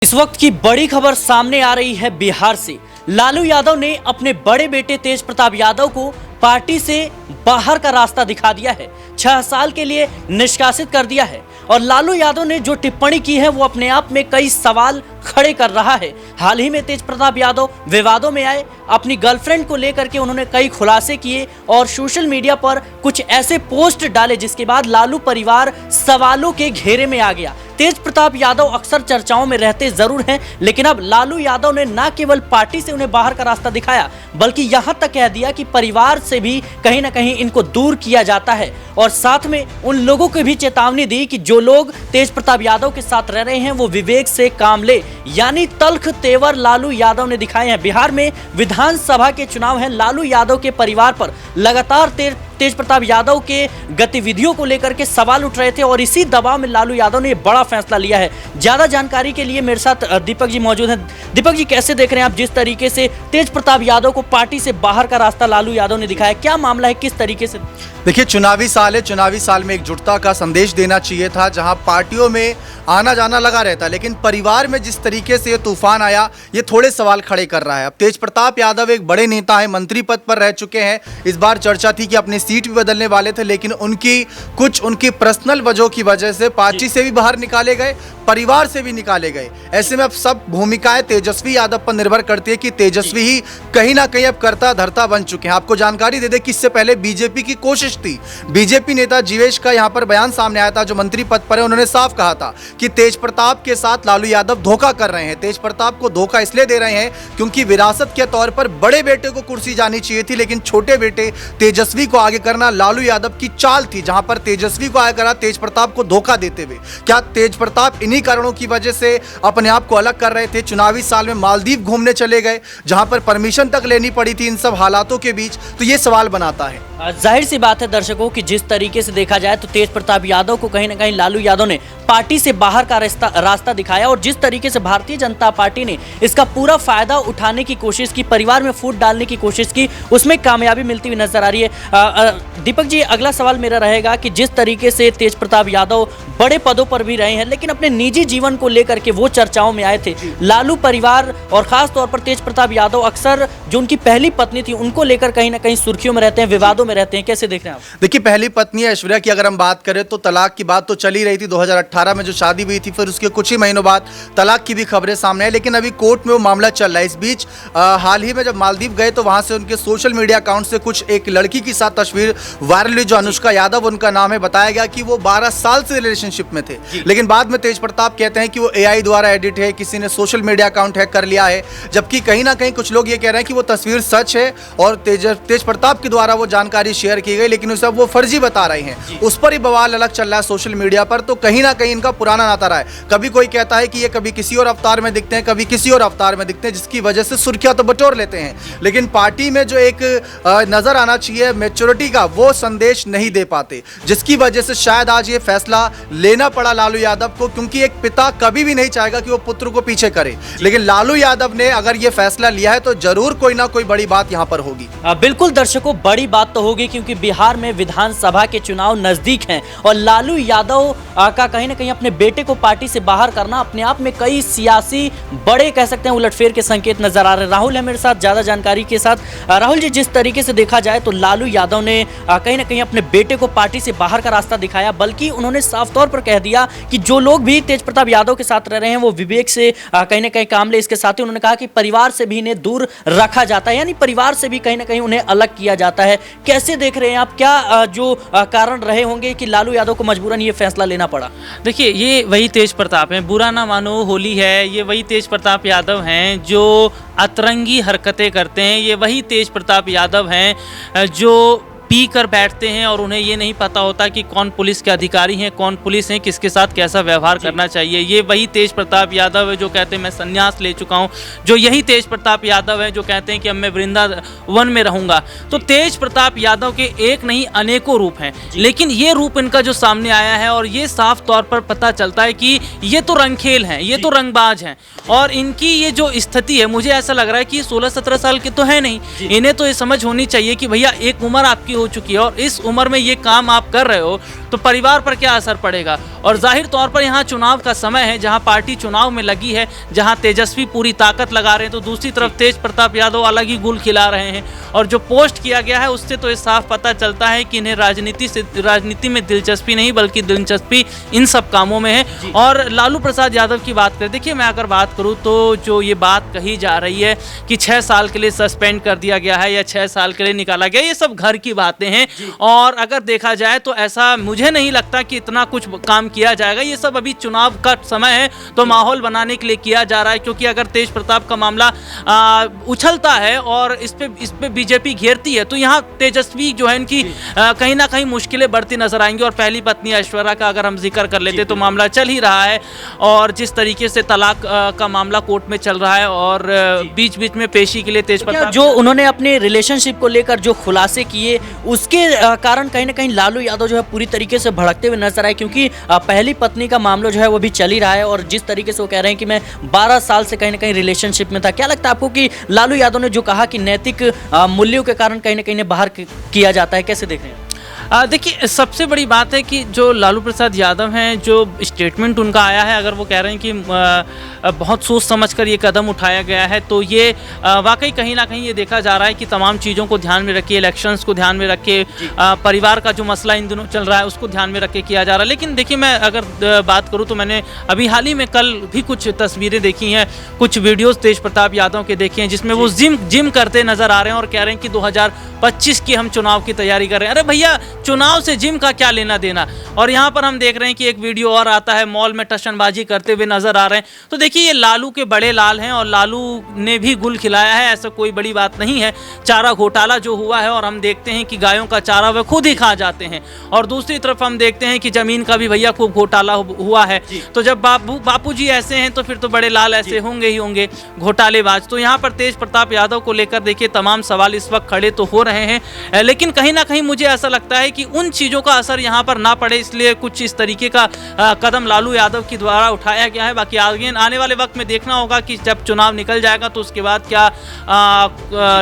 इस वक्त की बड़ी खबर सामने आ रही है बिहार से। लालू यादव ने अपने बड़े बेटे तेज प्रताप यादव को पार्टी से बाहर का रास्ता दिखा दिया है, 6 साल के लिए निष्कासित कर दिया है। और लालू यादव ने जो टिप्पणी की है वो अपने आप में कई सवाल खड़े कर रहा है। हाल ही में तेज प्रताप यादव विवादों में आए, अपनी गर्लफ्रेंड को लेकर के उन्होंने कई खुलासे किए और सोशल मीडिया पर कुछ ऐसे पोस्ट डाले जिसके बाद लालू परिवार सवालों के घेरे में आ गया। तेज प्रताप यादव अक्सर चर्चाओं में रहते जरूर हैं, लेकिन अब लालू यादव ने न केवल पार्टी से उन्हें बाहर का रास्ता दिखाया बल्कि यहां तक कह दिया कि परिवार से भी कहीं ना कहीं इनको दूर किया जाता है। और साथ में उन लोगों को भी चेतावनी दी कि जो लोग तेज प्रताप यादव के साथ रह रहे हैं वो विवेक से काम ले, यानी तल्ख तेवर लालू यादव ने दिखाए हैं। बिहार में विधानसभा के चुनाव हैं, लालू यादव के परिवार पर लगातार तेज प्रताप यादव के गतिविधियों को लेकर के सवाल उठ रहे थे और इसी दबाव में लालू यादव ने बड़ा फैसला लिया है। ज्यादा जानकारी के लिए मेरे साथ दीपक जी मौजूद हैं। दीपक जी, कैसे देख रहे हैं आप जिस तरीके से तेज प्रताप यादव को पार्टी से बाहर का रास्ता लालू यादव ने दिखाया, क्या मामला है, किस तरीके से? देखिए, चुनावी साल है, चुनावी साल में एकजुटता का संदेश देना चाहिए था, जहां पार्टियों में आना जाना लगा रहता, लेकिन परिवार में जिस तरीके से ये तूफान आया, ये थोड़े सवाल खड़े कर रहा है। अब तेज प्रताप यादव एक बड़े नेता हैं, मंत्री पद पर रह चुके हैं। इस बार चर्चा थी कि अपनी सीट भी बदलने वाले थे, लेकिन उनकी पर्सनल वजहों की वजह से पार्टी से भी बाहर निकाले गए, परिवार से भी निकाले गए। ऐसे में अब सब भूमिकाएं तेजस्वी यादव पर निर्भर करती है कि तेजस्वी ही कहीं ना कहीं अब करता धरता बन चुके हैं। आपको जानकारी दे दें कि इससे पहले बीजेपी की कोशिश थी, बीजेपी नेता जीवेश का यहां पर बयान सामने आया था, जो मंत्री पद पर है। उन्होंने साफ कहा था कि तेज प्रताप के साथ लालू यादव धोखा कर रहे हैं। तेज प्रताप को धोखा इसलिए दे रहे हैं क्योंकि विरासत के तौर पर बड़े बेटे को कुर्सी जानी चाहिए थी, लेकिन छोटे बेटे तेजस्वी को आगे करना लालू यादव की चाल थी, जहां पर तेजस्वी को आगे करा तेज प्रताप को धोखा देते हुए। क्या तेज प्रताप इन्हीं कारणों की वजह से अपने आप को अलग कर रहे थे? चुनावी साल में मालदीव घूमने चले गए, जहां पर परमिशन तक लेनी पड़ी थी इन सब हालातों के बीच, तो ये सवाल बनाता है। जाहिर सी बात है दर्शकों कि जिस तरीके से देखा जाए तो तेज प्रताप यादव को कहीं ना कहीं लालू यादव ने पार्टी से बाहर का रास्ता दिखाया और जिस तरीके से भारतीय जनता पार्टी ने इसका पूरा फायदा उठाने की कोशिश की, परिवार में फूट डालने की कोशिश की, उसमें कामयाबी मिलती हुई नजर आ रही है। दीपक जी, अगला सवाल मेरा रहेगा कि जिस तरीके से तेज प्रताप यादव बड़े पदों पर भी रहे हैं, लेकिन अपने निजी जीवन को लेकर के वो चर्चाओं में आए थे। लालू परिवार और खास तौर पर तेज प्रताप यादव अक्सर जो उनकी पहली पत्नी थी उनको लेकर कहीं ना कहीं सुर्खियों में रहते हैं, विवादों में रहते हैं। कैसे देख रहे हैं आप? देखिए, पहली पत्नी ऐश्वर्या की अगर हम बात करें तो तलाक की बात तो चली रही थी। 2018 में जो शादी हुई थी, फिर उसके कुछ ही महीनों बाद तलाक की भी खबरें सामने आई, लेकिन अभी कोर्ट में वो मामला चल रहा है। इस बीच हाल ही में जब मालदीव गए तो वहां से उनके सोशल मीडिया अकाउंट से कुछ एक लड़की के साथ तस्वीर वायरल हुई, जो अनुष्का यादव उनका नाम है। बताया गया कि वो 12 साल से रिलेशनशिप में थे, लेकिन बाद में तेज प्रताप कहते हैं कि वो AI द्वारा एडिट है, किसी ने सोशल मीडिया अकाउंट हैक कर लिया है, जबकि कहीं ना कहीं कुछ लोग ये कह रहे हैं कि वो तस्वीर सच है और तेज प्रताप के द्वारा वो जानकारी शेयर की गई, लेकिन उसे वो फर्जी बता रहे हैं। उस पर ही बवाल अलग चल रहा है सोशल मीडिया पर। तो कहीं ना कहीं इनका पुराना नाता रहा है। कभी कोई कहता है कि ये कभी किसी और अवतार में दिखते हैं, कभी किसी और अवतार में दिखते हैं, जिसकी वजह से सुर्खियां तो बटोर लेते हैं, लेकिन पार्टी में जो एक नजर आना चाहिए मैच्योरिटी का, वो संदेश नहीं दे पाते, जिसकी वजह से शायद आज ये फैसला लेना पड़ा लालू यादव को, क्योंकि एक पिता कभी भी नहीं चाहेगा कि वो पुत्र को पीछे करे, लेकिन लालू यादव ने अगर ये फैसला लिया है तो जरूर कोई ना कोई बड़ी बात यहां पर होगी। बिल्कुल दर्शकों, बड़ी बात तो होगी क्योंकि बिहार में विधानसभा के चुनाव नजदीक हैं और लालू यादव का कहीं ना कहीं अपने बेटे को पार्टी से बाहर करना अपने आप में कई सियासी बड़े कह सकते हैं उलटफेर के संकेत नजर आ रहे हैं। राहुल है मेरे साथ ज्यादा जानकारी के साथ। राहुल जी, जिस तरीके से देखा जाए तो लालू यादव ने कहीं ना कहीं अपने बेटे को पार्टी से बाहर का रास्ता दिखाया, बल्कि उन्होंने साफ तौर पर कह दिया कि जो लोग भी तेज प्रताप यादव के साथ रह रहे हैं वो विवेक से कहीं ना कहीं काम ले। इसके साथ ही उन्होंने कहा कि परिवार से भी इन्हें दूर रखा जाता है, यानी परिवार से भी कहीं ना कहीं उन्हें अलग किया जाता है। कैसे देख रहे हैं आप, क्या जो कारण रहे होंगे कि लालू यादव को मजबूरन ये फैसला लेना पड़ा? देखिए, ये वही तेज प्रताप हैं, बुरा ना मानो, होली है, ये वही तेज प्रताप यादव हैं जो अतरंगी हरकतें करते हैं, ये वही तेज प्रताप यादव हैं जो पी कर बैठते हैं और उन्हें ये नहीं पता होता कि कौन पुलिस के अधिकारी हैं, कौन पुलिस हैं, किसके साथ कैसा व्यवहार करना चाहिए। ये वही तेज प्रताप यादव है जो कहते हैं मैं संन्यास ले चुका हूँ, जो यही तेज प्रताप यादव है जो कहते हैं कि अब मैं वृंदावन में रहूँगा। तो तेज प्रताप यादव के एक नहीं अनेकों रूप हैं, लेकिन ये रूप इनका जो सामने आया है और ये साफ तौर पर पता चलता है कि ये तो रंगखेल हैं, ये तो रंगबाज हैं और इनकी ये जो स्थिति है, मुझे ऐसा लग रहा है कि 16-17 साल के तो है नहीं, इन्हें तो ये समझ होनी चाहिए कि भैया एक उम्र आपकी हो चुकी है और इस उम्र में ये काम आप कर रहे हो तो परिवार पर क्या असर पड़ेगा। और जाहिर तौर पर यहाँ चुनाव का समय है, जहाँ पार्टी चुनाव में लगी है, जहाँ तेजस्वी पूरी ताकत लगा रहे हैं, तो दूसरी तरफ तेज प्रताप यादव अलग ही गुल खिला रहे हैं। और जो पोस्ट किया गया है उससे तो ये साफ पता चलता है कि इन्हें राजनीति में दिलचस्पी नहीं बल्कि दिलचस्पी इन सब कामों में है। और लालू प्रसाद यादव की बात करें, देखिए मैं अगर बात करूं तो जो ये बात कही जा रही है कि 6 साल के लिए सस्पेंड कर दिया गया है या 6 साल के लिए निकाला गया, ये सब घर की बातें हैं। और अगर देखा जाए तो ऐसा मुझे नहीं लगता कि इतना कुछ काम किया जाएगा। ये सब अभी चुनाव का समय है तो माहौल बनाने के लिए किया जा रहा है, क्योंकि अगर तेज प्रताप का मामला उछलता है और इस पे बीजेपी घेरती है तो यहाँ तेजस्वी जो है इनकी कहीं ना कहीं मुश्किलें बढ़ती नजर आएंगी। और पहली पत्नी ऐश्वर्या का अगर हम जिक्र कर लेते तो मामला चल ही रहा है, और जिस तरीके से तलाक का मामला कोर्ट में चल रहा है और बीच बीच में पेशी के लिए तेज प्रताप जो उन्होंने अपने रिलेशनशिप को लेकर जो खुलासे किए उसके कारण कहीं ना कहीं लालू यादव जो है पूरी तरीके से भड़कते हुए नजर आए, क्योंकि पहली पत्नी का मामला जो है वो भी चल ही रहा है। और जिस तरीके से वो कह रहे हैं कि मैं 12 साल से कहीं ना कहीं रिलेशनशिप में था, क्या लगता है आपको कि लालू यादव ने जो कहा कि नैतिक मूल्यों के कारण कहीं ना कहीं बाहर किया जाता है, कैसे देख रहे हैं? देखिए सबसे बड़ी बात है कि जो लालू प्रसाद यादव हैं, जो स्टेटमेंट उनका आया है, अगर वो कह रहे हैं कि बहुत सोच समझकर ये कदम उठाया गया है तो ये वाकई कहीं ना कहीं ये देखा जा रहा है कि तमाम चीज़ों को ध्यान में रखे, इलेक्शंस को ध्यान में रखे, परिवार का जो मसला इन दिनों चल रहा है उसको ध्यान में रख के किया जा रहा है। लेकिन देखिए मैं अगर बात करूँ तो मैंने अभी हाल ही में कल भी कुछ तस्वीरें देखी हैं, कुछ वीडियोज़ तेज प्रताप यादव के देखे हैं जिसमें वो जिम करते नज़र आ रहे हैं और कह रहे हैं कि 2025 की हम चुनाव की तैयारी कर रहे हैं। अरे भैया चुनाव से जिम का क्या लेना देना। और यहाँ पर हम देख रहे हैं कि एक वीडियो और आता है, मॉल में टशनबाजी करते हुए नजर आ रहे हैं। तो देखिए ये लालू के बड़े लाल हैं और लालू ने भी गुल खिलाया है, ऐसा कोई बड़ी बात नहीं है। चारा घोटाला जो हुआ है और हम देखते हैं कि गायों का चारा वह खुद ही खा जाते हैं, और दूसरी तरफ हम देखते हैं कि जमीन का भी भैया खूब घोटाला हुआ है। तो जब बापू जी ऐसे हैं तो फिर तो बड़े लाल ऐसे होंगे ही होंगे, घोटालेबाज। तो यहाँ पर तेज प्रताप यादव को लेकर देखिए तमाम सवाल इस वक्त खड़े तो हो रहे हैं, लेकिन कहीं ना कहीं मुझे ऐसा लगता है कि उन चीज़ों का असर यहाँ पर ना पड़े, इसलिए कुछ इस तरीके का कदम लालू यादव के द्वारा उठाया गया है। बाकी आने वाले वक्त में देखना होगा कि जब चुनाव निकल जाएगा तो उसके बाद क्या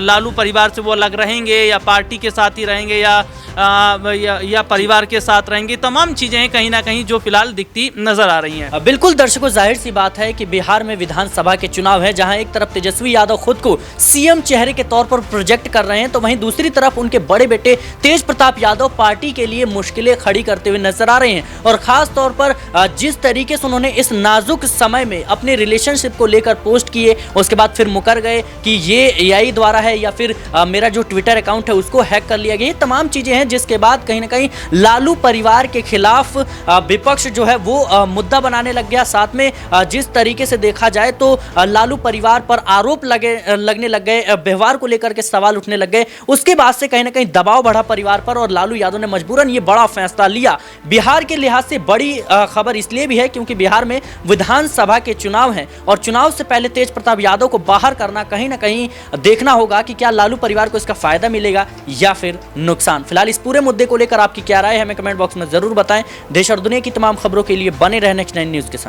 लालू परिवार से वो अलग रहेंगे या पार्टी के साथ ही रहेंगे या परिवार के साथ रहेंगे। तमाम चीज़ें कहीं ना कहीं जो फिलहाल दिखती नजर आ रही हैं। बिल्कुल दर्शकों, जाहिर सी बात है कि बिहार में विधानसभा के चुनाव है, जहां एक तरफ तेजस्वी यादव खुद को सीएम चेहरे के तौर पर प्रोजेक्ट कर रहे हैं तो वहीं दूसरी तरफ उनके बड़े बेटे तेज प्रताप यादव पार्टी के लिए मुश्किलें खड़ी करते हुए नजर आ रहे हैं। और खास तौर पर जिस तरीके से उन्होंने इस नाजुक समय में अपने रिलेशनशिप को लेकर पोस्ट किए, उसके बाद फिर मुकर गए कि ये एआई द्वारा है या फिर मेरा जो ट्विटर अकाउंट है उसको हैक कर लिया गया, ये तमाम चीजें हैं जिसके बाद कहीं ना कहीं लालू परिवार के खिलाफ विपक्ष जो है वो मुद्दा बनाने लग गया। साथ में जिस तरीके से देखा जाए तो लालू परिवार पर आरोप लगने लग गए, व्यवहार को लेकर के सवाल उठने लग गए, उसके बाद से कहीं ना कहीं दबाव बढ़ा परिवार पर और लालू यादव ने मजबूरन ये बड़ा फैसला लिया। बिहार के लिहाज से बड़ी खबर इसलिए भी है क्योंकि बिहार में विधानसभा के चुनाव हैं और चुनाव से पहले तेज प्रताप यादव को बाहर करना कहीं ना कहीं देखना होगा कि क्या लालू परिवार को इसका फायदा मिलेगा या फिर नुकसान। फिलहाल इस पूरे मुद्दे को लेकर आपकी क्या राय है हमें कमेंट बॉक्स में जरूर बताएं। देश और दुनिया की तमाम खबरों के लिए बने रहें नेक्स्ट 9 न्यूज़ के साथ।